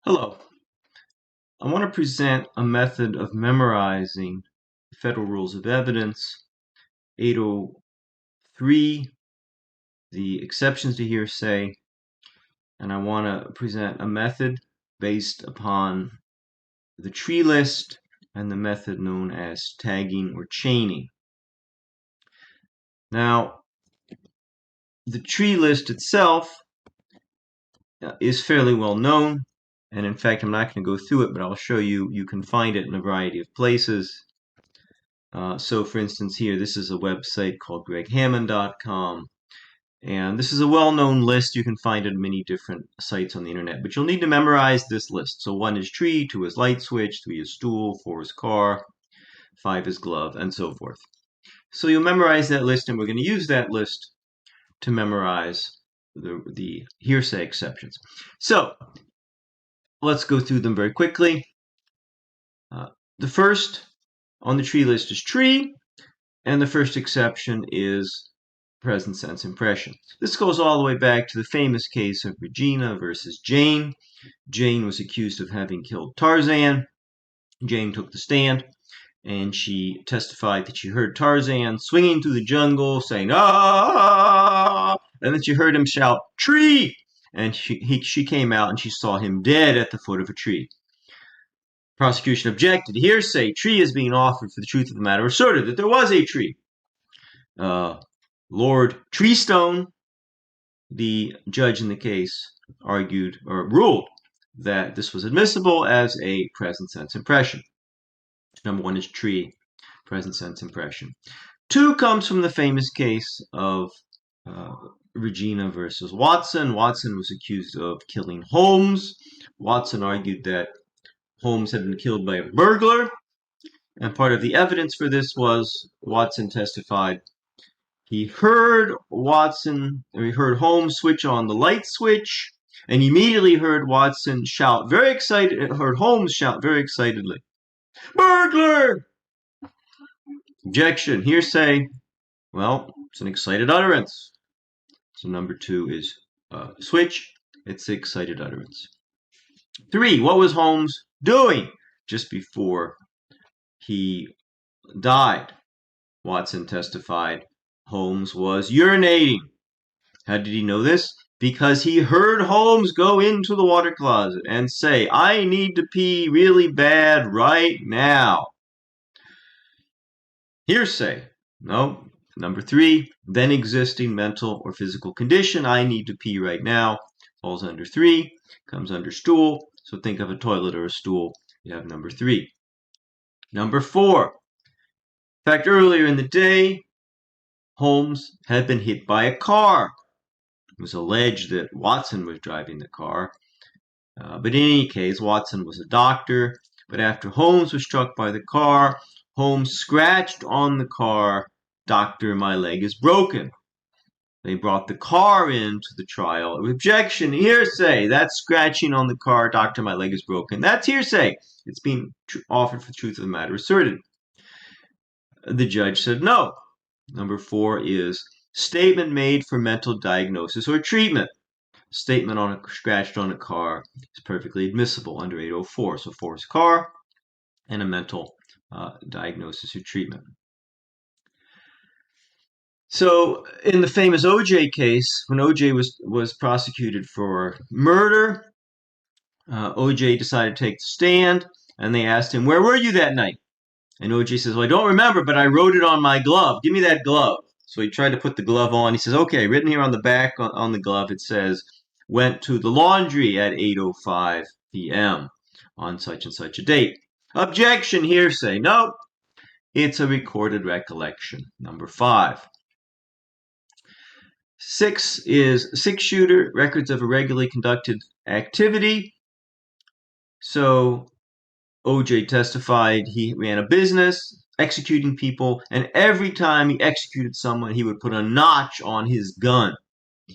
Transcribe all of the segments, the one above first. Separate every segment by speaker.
Speaker 1: Hello. I want to present a method of memorizing Federal Rules of Evidence 803, the exceptions to hearsay, and I want to present a method based upon the tree list and the method known as tagging or chaining. Now, the tree list itself is fairly well known, and in fact, I'm not going to go through it, but I'll show you. You can find it in a variety of places. So for instance here, this is a website called greghammond.com, and this is a well-known list. You can find it at many different sites on the internet, but you'll need to memorize this list. So 1 is tree, 2 is light switch, 3 is stool, 4 is car, 5 is glove, and so forth. So you'll memorize that list, and we're going to use that list to memorize the hearsay exceptions. So let's go through them very quickly. The first on the tree list is tree, and the first exception is present sense impression. This goes all the way back to the famous case of Regina versus Jane. Jane was accused of having killed Tarzan. Jane took the stand, and she testified that she heard Tarzan swinging through the jungle, saying, "Ah!" And then she heard him shout, "Tree!" And she came out and she saw him dead at the foot of a tree. Prosecution objected. Hearsay. Tree is being offered for the truth of the matter asserted that there was a tree. Lord Treestone, the judge in the case, argued or ruled that this was admissible as a present sense impression. Number 1 is tree, present sense impression. 2 comes from the famous case of Regina versus Watson. Watson was accused of killing Holmes. Watson argued that Holmes had been killed by a burglar, and part of the evidence for this was Watson testified he heard Holmes switch on the light switch, and immediately heard Holmes shout very excitedly, "Burglar!" Objection, hearsay. Well, it's an excited utterance. So number 2 is switch. It's the excited utterance. 3, what was Holmes doing just before he died? Watson testified Holmes was urinating. How did he know this? Because he heard Holmes go into the water closet and say, "I need to pee really bad right now." Hearsay. No. Number 3, then existing mental or physical condition. I need to pee right now. Falls under 3. Comes under stool. So think of a toilet or a stool. You have number 3. Number 4. In fact, earlier in the day, Holmes had been hit by a car. It was alleged that Watson was driving the car. But in any case, Watson was a doctor. But after Holmes was struck by the car, Holmes scratched on the car, "Doctor, my leg is broken." They brought the car into the trial. Objection, hearsay. That's scratching on the car, "Doctor, my leg is broken." That's hearsay. It's being offered for truth of the matter asserted. The judge said no. Number 4 is statement made for mental diagnosis or treatment. Statement scratched on a car is perfectly admissible under 804. So 4 is car and a mental diagnosis or treatment. So in the famous OJ case, when OJ was prosecuted for murder, OJ decided to take the stand, and they asked him, "Where were you that night?" And OJ says, "Well, I don't remember, but I wrote it on my glove. Give me that glove." So he tried to put the glove on. He says, "Okay, written here on the back on the glove, it says, went to the laundry at 8:05 p.m. on such and such a date." Objection, hearsay. No, it's a recorded recollection. Number 5. 6 is 6-shooter, records of a regularly conducted activity. So OJ testified he ran a business executing people, and every time he executed someone, he would put a notch on his gun.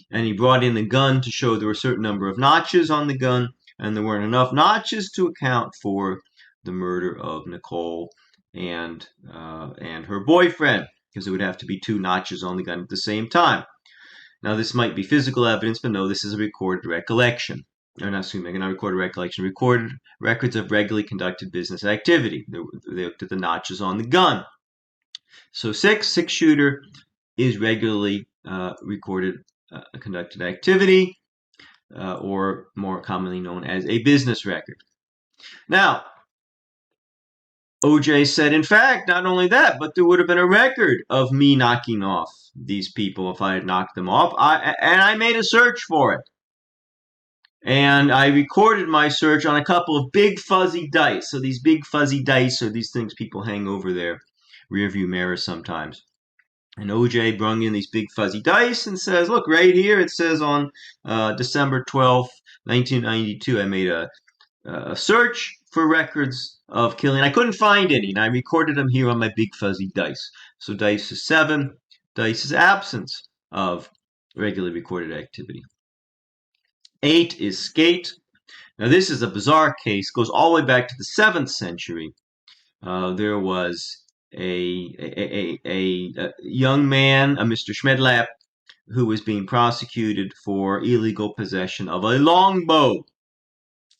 Speaker 1: And he brought in the gun to show there were a certain number of notches on the gun, and there weren't enough notches to account for the murder of Nicole and her boyfriend, because it would have to be 2 notches on the gun at the same time. Now, this might be physical evidence, but no, this is a recorded recollection. or not assuming, not recorded recollection, recorded records of regularly conducted business activity. They looked at the notches on the gun. So six shooter is regularly recorded conducted activity, or more commonly known as a business record. Now, OJ said, in fact, not only that, but there would have been a record of me knocking off these people if I had knocked them off. And I made a search for it. And I recorded my search on a couple of big fuzzy dice. So these big fuzzy dice are these things people hang over their rearview mirror sometimes. And OJ brung in these big fuzzy dice and says, look, right here, it says on December 12th, 1992, I made a search for records of killing. I couldn't find any, and I recorded them here on my big fuzzy dice. So dice is 7, dice is absence of regularly recorded activity. 8 is skate. Now this is a bizarre case, goes all the way back to the 7th century. There was a young man, a Mr. Schmedlap, who was being prosecuted for illegal possession of a longbow.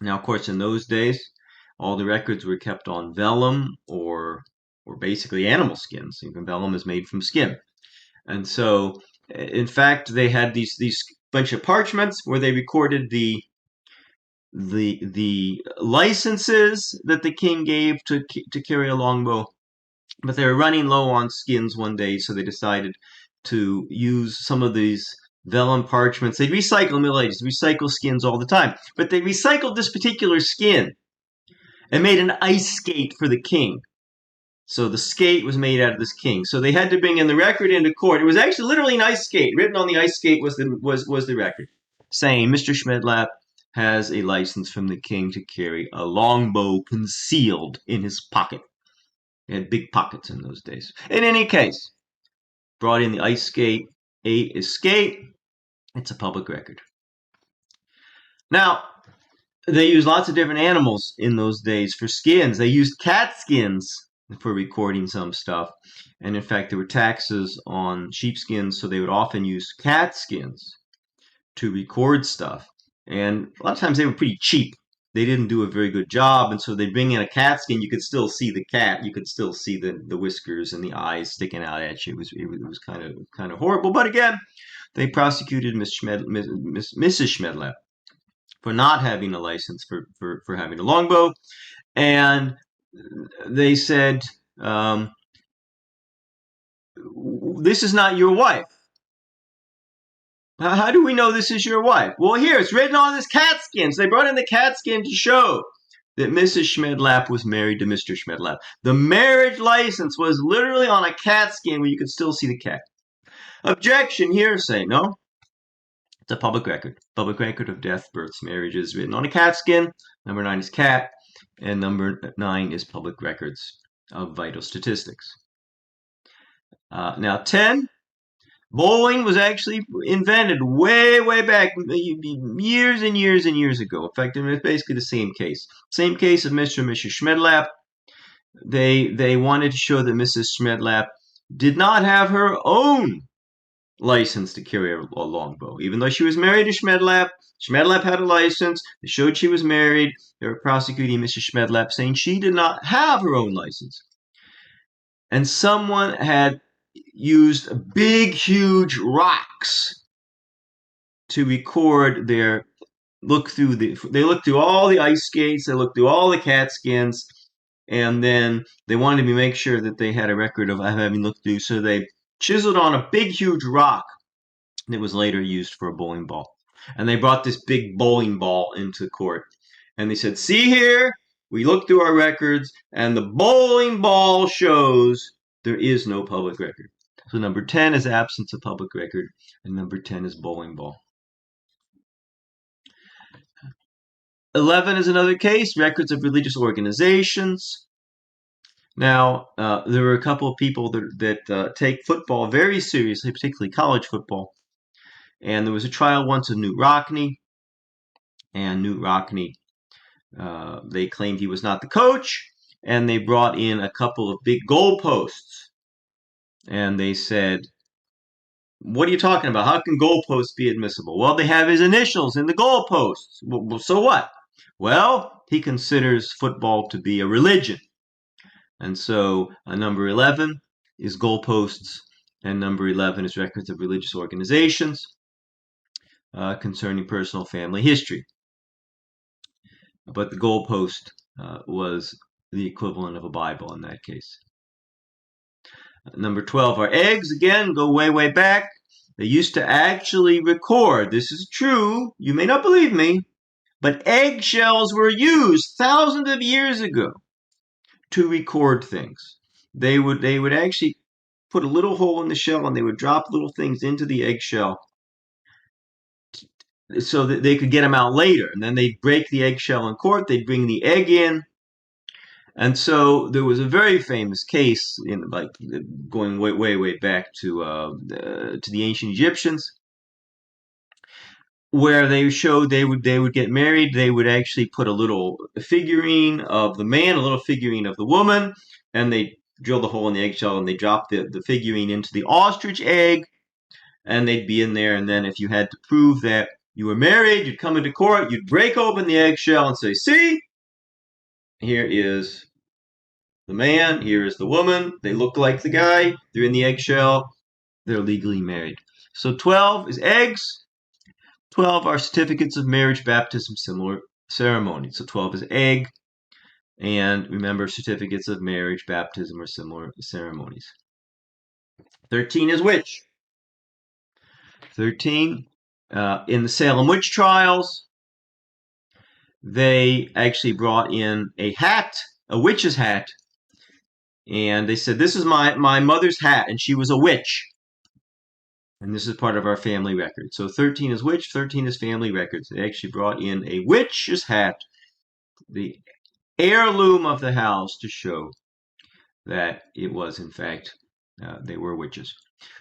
Speaker 1: Now, of course, in those days, all the records were kept on vellum or basically animal skins. Even vellum is made from skin, and so in fact, they had these bunch of parchments where they recorded the licenses that the king gave to carry a longbow. But they were running low on skins one day, so they decided to use some of these vellum parchments. They recycle, Middle Ages, recycle skins all the time. But they recycled this particular skin and made an ice skate for the king. So the skate was made out of this king. So they had to bring in the record into court. It was actually literally an ice skate. Written on the ice skate was the record, saying Mr. Schmedlap has a license from the king to carry a longbow concealed in his pocket. He had big pockets in those days. In any case, brought in the ice skate. 8 is skate. It's a public record. Now, they used lots of different animals in those days for skins. They used cat skins for recording some stuff. And in fact, there were taxes on sheepskins, so they would often use cat skins to record stuff. And a lot of times they were pretty cheap. They didn't do a very good job, and so they bring in a cat skin. You could still see the cat. You could still see the whiskers and the eyes sticking out at you. It was kind of horrible. But again, they prosecuted Mrs. Schmedlap for not having a license for having a longbow, and they said, "This is not your wife." How do we know this is your wife? Well, here, it's written on this cat skin. So they brought in the cat skin to show that Mrs. Schmedlap was married to Mr. Schmedlap. The marriage license was literally on a cat skin where you could still see the cat. Objection, hearsay. No, it's a public record. Public record of death, births, marriages written on a cat skin. Number 9 is cat. And number 9 is public records of vital statistics. Now 10. Bowling was actually invented way, way back, years and years and years ago. In fact, it's basically the same case. Same case of Mr. and Mrs. Schmedlap. They wanted to show that Mrs. Schmedlap did not have her own license to carry a longbow. Even though she was married to Schmedlap, Schmedlap had a license. They showed she was married. They were prosecuting Mrs. Schmedlap, saying she did not have her own license. And someone had used big, huge rocks to record their look through they looked through all the ice skates, they looked through all the cat skins, and then they wanted to make sure that they had a record of having looked through, so they chiseled on a big, huge rock that was later used for a bowling ball. And they brought this big bowling ball into court. And they said, see here, we looked through our records, and the bowling ball shows there is no public record. So number 10 is absence of public record, and number 10 is bowling ball. 11 is another case, records of religious organizations. Now, there were a couple of people that take football very seriously, particularly college football. And there was a trial once of Newt Rockne. And Newt Rockne, they claimed he was not the coach. And they brought in a couple of big goalposts. And they said, What are you talking about? How can goalposts be admissible? Well, they have his initials in the goalposts. Well, so what? Well, he considers football to be a religion. And so number 11 is goalposts, and number 11 is records of religious organizations concerning personal family history. But the goalpost was the equivalent of a Bible in that case. Number 12 are eggs. Again, go way, way back. They used to actually record. This is true. You may not believe me, but eggshells were used thousands of years ago to record things. They would actually put a little hole in the shell and they would drop little things into the eggshell so that they could get them out later. And then they'd break the eggshell in court. They'd bring the egg in. And so there was a very famous case in like going way, way, way back to the ancient Egyptians, where they showed they would get married. They would actually put a little figurine of the man, a little figurine of the woman, and they drill the hole in the eggshell and they drop the figurine into the ostrich egg, and they'd be in there. And then if you had to prove that you were married, you'd come into court, you'd break open the eggshell and say, "See, here is the man, here is the woman. They look like the guy. They're in the eggshell. They're legally married." So 12 is eggs. 12 are certificates of marriage, baptism, similar ceremonies. So 12 is egg. And remember, certificates of marriage, baptism, or similar ceremonies. 13 is witch. 13, in the Salem witch trials, they actually brought in a hat, a witch's hat, and they said, "This is my mother's hat, and she was a witch. And this is part of our family record." So 13 is witch, 13 is family records. They actually brought in a witch's hat, the heirloom of the house, to show that it was, in fact, they were witches.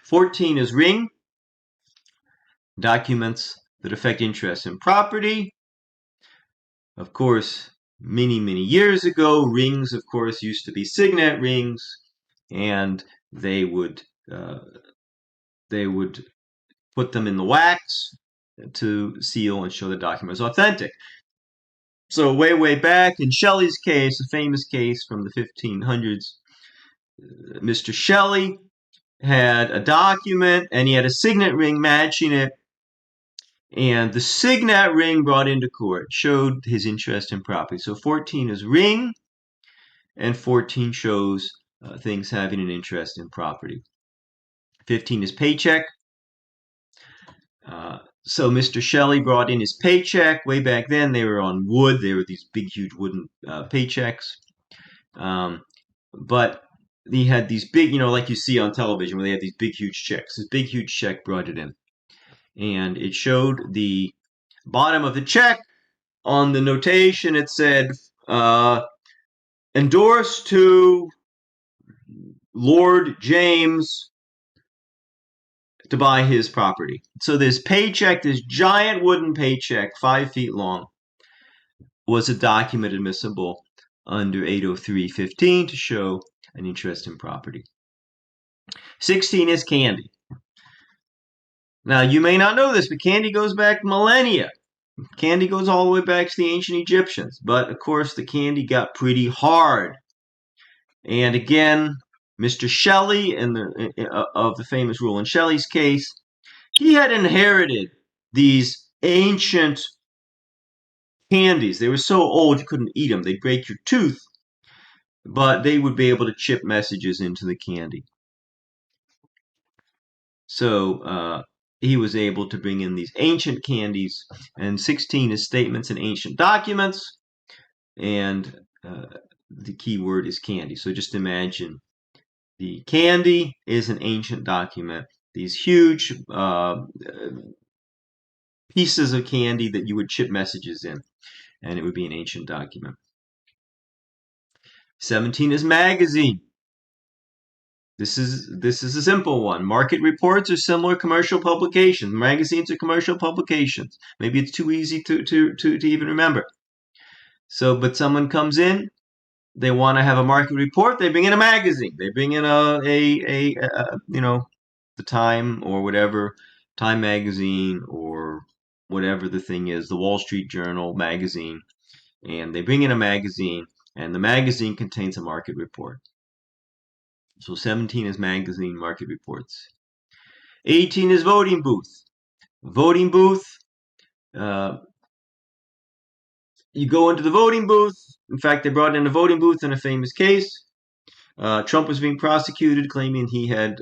Speaker 1: 14 is ring, documents that affect interest in property. Of course, many, many years ago, rings, of course, used to be signet rings, and they would put them in the wax to seal and show the document was authentic. So way, way back in Shelley's case, a famous case from the 1500s, Mr. Shelley had a document and he had a signet ring matching it. And the signet ring brought into court showed his interest in property. So 14 is ring, and 14 shows things having an interest in property. 15 is paycheck. So Mr. Shelley brought in his paycheck. Way back then, they were on wood. They were these big, huge wooden paychecks. But he had these big, like you see on television, where they have these big, huge checks. This big, huge check brought it in. And it showed the bottom of the check. On the notation, it said, "Endorsed to Lord James to buy his property." So this paycheck, this giant wooden paycheck, 5 feet long, was a document admissible under 803.15 to show an interest in property. 16 is candy. Now, you may not know this, but candy goes back millennia. Candy goes all the way back to the ancient Egyptians. But, of course, the candy got pretty hard. And again, Mr. Shelley, of the famous rule in Shelley's case, he had inherited these ancient candies. They were so old you couldn't eat them. They'd break your tooth, but they would be able to chip messages into the candy. So he was able to bring in these ancient candies, and 16 is statements and ancient documents, and the key word is candy. So just imagine the candy is an ancient document. These huge pieces of candy that you would chip messages in, and it would be an ancient document. 17 is magazine. This is a simple one. Market reports are similar commercial publications. Magazines are commercial publications. Maybe it's too easy to even remember. So, but someone comes in, they want to have a market report. They bring in a magazine. They bring in a the Time or whatever, Time magazine or whatever the thing is, the Wall Street Journal magazine, and they bring in a magazine, and the magazine contains a market report. So 17 is magazine market reports. 18 is voting booth. Voting booth, you go into the voting booth. In fact, they brought in a voting booth in a famous case. Trump was being prosecuted, claiming he had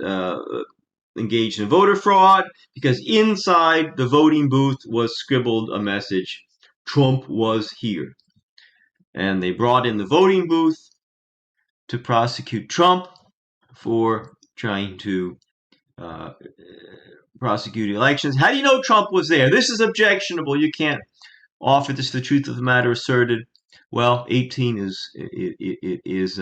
Speaker 1: engaged in voter fraud because inside the voting booth was scribbled a message, Trump was here. And they brought in the voting booth to prosecute Trump for trying to prosecute elections. How do you know Trump was there? This is objectionable. You can't offer this the truth of the matter asserted. Well, 18 is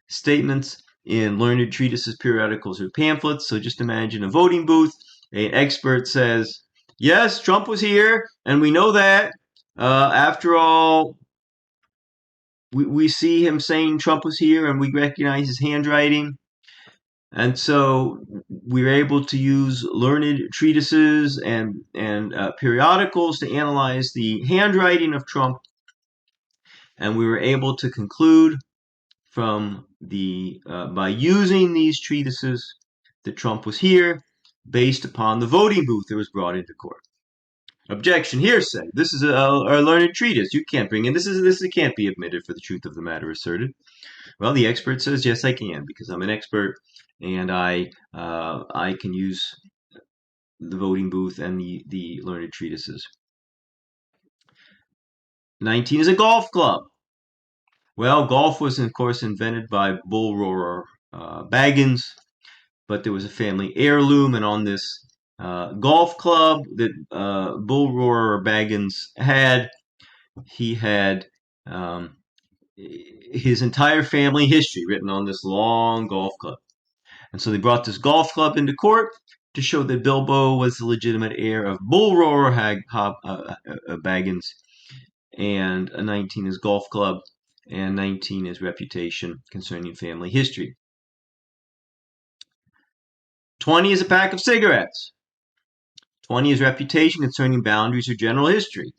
Speaker 1: statements in learned treatises, periodicals, or pamphlets. So just imagine a voting booth. An expert says, yes, Trump was here, and we know that. After all, we see him saying Trump was here, and we recognize his handwriting. And so we were able to use learned treatises and periodicals to analyze the handwriting of Trump. And we were able to conclude from by using these treatises that Trump was here based upon the voting booth that was brought into court. Objection, hearsay. This is a learned treatise. You can't bring in this can't be admitted for the truth of the matter asserted. Well, the expert says yes, I can because I'm an expert and I can use the voting booth and the learned treatises. 19 is a golf club. Well, golf was, of course, invented by Bull Roarer Baggins, but there was a family heirloom, and on this golf club that Bull Roarer Baggins had, he had his entire family history written on this long golf club. And so they brought this golf club into court to show that Bilbo was the legitimate heir of Bull Roarer Baggins, and 19 is golf club, and 19 is reputation concerning family history. 20 is a pack of cigarettes. 20 is reputation concerning boundaries or general history.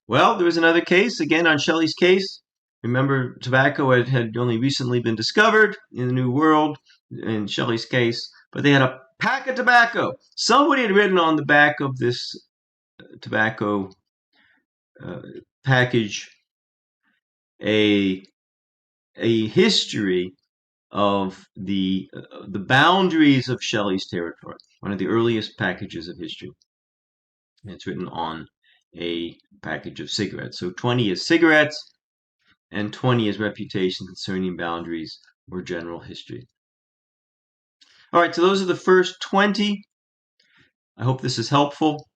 Speaker 1: Well, there was another case, again on Shelley's case. Remember, tobacco had only recently been discovered in the New World, in Shelley's case, but they had a pack of tobacco. Somebody had written on the back of this tobacco package a history of the boundaries of Shelley's territory, one of the earliest packages of history. And it's written on a package of cigarettes. So 20 is cigarettes, and 20 is reputation concerning boundaries or general history. All right, so those are the first 20. I hope this is helpful.